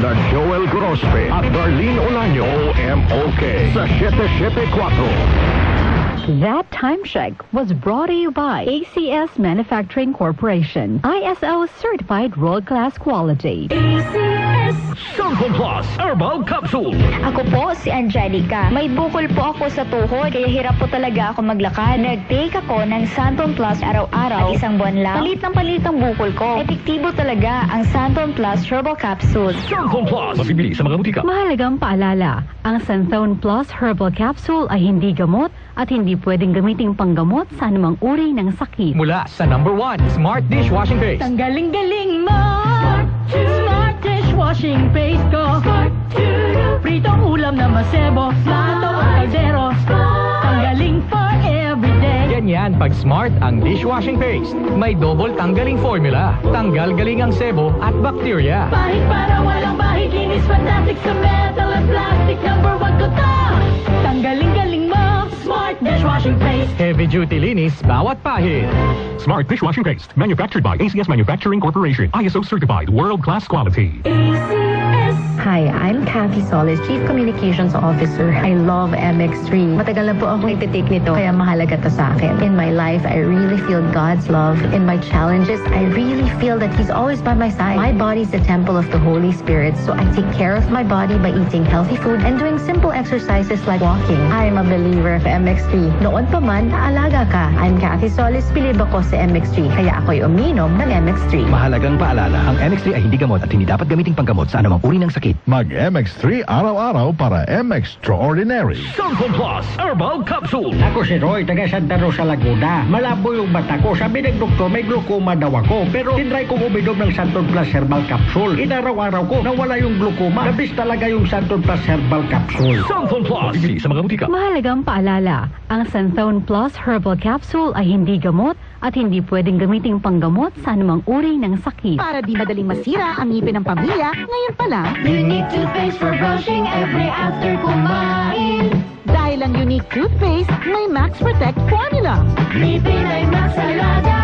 sina Joel Gorospe at Darlene Olaño, OMOK, sa 774. That time check was brought to you by ACS Manufacturing Corporation. ISO certified world-class quality. ACS Santon Plus Herbal Capsule. Ako po si Angelica. May bukol po ako sa tuhod, kaya hirap po talaga ako maglakad. Nag-take ako ng Santon Plus araw-araw at isang buwan lang. Palit ang bukol ko. Epektibo talaga ang Santon Plus Herbal Capsule. Santon Plus. Mabibili sa mga butika. Mahalagang paalala, ang Santon Plus Herbal Capsule ay hindi gamot at hindi pwedeng gamiting panggamot sa anumang uri ng sakit. Mula sa #1 Smart Dishwashing Paste. Ang galing-galing mo! Smart Dishwashing Paste ko. Pritong ulam na masebo, plato o kaldero. Tanggaling for everyday. Ganyan pag Smart ang dishwashing paste. May double tanggaling formula. Tanggal galing ang sebo at bacteria. Bahid para walang bahid, linis fantastic sa metal at plastic. #1 ko to! Tanggaling-galing mo! Smart Dishwashing Paste. Heavy duty linis bawat pahid. Smart Dishwashing Paste, manufactured by ACS Manufacturing Corporation. ISO certified world-class quality. Hi, I'm Kathy Solis, Chief Communications Officer. I love MX3. Matagal na po ako nagtitake nito, kaya mahalaga to sa akin. In my life, I really feel God's love. In my challenges, I really feel that He's always by my side. My body's the temple of the Holy Spirit, so I take care of my body by eating healthy food and doing simple exercises like walking. I'm a believer of MX3. Noon pa man, naalaga ka. I'm Kathy Solis, bilib ako sa MX3, kaya ako'y uminom ng MX3. Mahalagang paalala, ang MX3 ay hindi gamot at hindi dapat gamiting panggamot sa anumang uri ng sakit. Mag-MX3 araw-araw para MX-Extraordinary. Santon Plus Herbal Capsule. Ako si Roy, taga Santa Rosa, Laguna. Malabo yung mata ko. Sabi ng doktor, may glaucoma daw ako. Pero tinry kong uminom ng Santon Plus Herbal Capsule. Inaraw-araw ko, nawala yung glaucoma. Nabis talaga yung Santon Plus Herbal Capsule. Santon Plus. Mabibili sa mga butika. Mahalagang paalala, ang Santon Plus Herbal Capsule ay hindi gamot at hindi pwedeng gamiting panggamot sa anumang uri ng sakit. Para di madaling masira ang ngipin ng pamilya, ngayon pa lang, Unique toothpaste for brushing every after kumain. dahil ang unique toothpaste may Max Protect formula. Ngipin ay Max Alaga,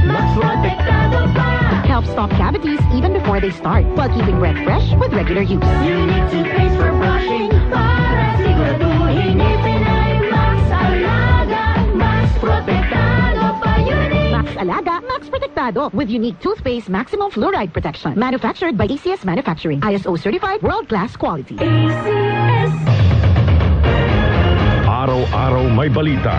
Max Protektado pa. Helps stop cavities even before they start, while keeping breath fresh with regular use. Unique toothpaste for brushing, para siguraduhin ngipin ay Max Alaga, Max Protektado pa. Unique Max Alaga, Max Protectado with unique toothpaste maximum fluoride protection. Manufactured by ACS Manufacturing. ISO certified world-class quality. ACS. Araw-araw may balita.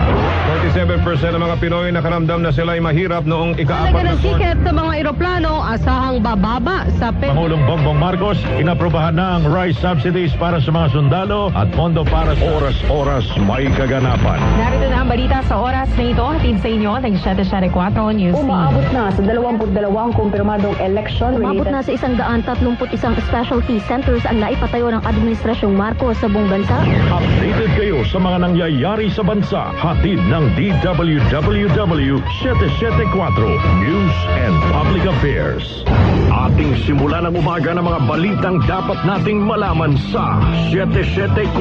47% ng mga Pinoy nakaramdam na sila'y mahirap noong ika-4 na tiket sa mga eroplano, asahang bababa sa Pangulong Bongbong Marcos, inaprobahan na ang rice subsidies para sa mga sundalo at pondo para sa oras-oras may kaganapan. Narito na ang balita sa oras na ito. Hatid sa inyo ng 774 News Team. Umaabot na sa 22 kumpirmadong election. Umabot na sa 131 specialty centers ang naipatayo ng Administrasyong Marcos sa buong bansa. Updated kayo sa mga nangyayari sa bansa. Hatid ng DWWW 774 News and Public Affairs. Ating simulan ng umaga ng mga balitang dapat nating malaman sa 774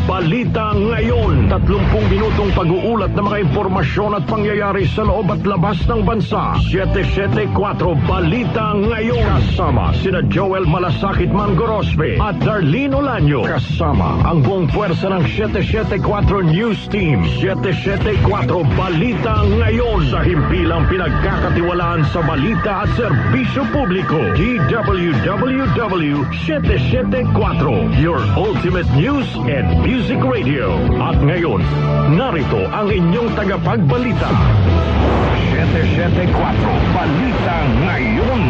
Balita Ngayon. 30 minutong pag-uulat ng mga impormasyon at pangyayari sa loob at labas ng bansa. 774 Balita Ngayon. Kasama sina Joel Malasakit Mangorospe at Darlene Olaño. Kasama ang buong puwersa ng 774 News Team. 774 Balita Ngayon. Sa himpilang pinagkakatiwalaan sa balita at serbisyo publiko. DWWW 774, your ultimate news and music radio. At ngayon, narito ang inyong tagapagbalita. 774 Balita Ngayon.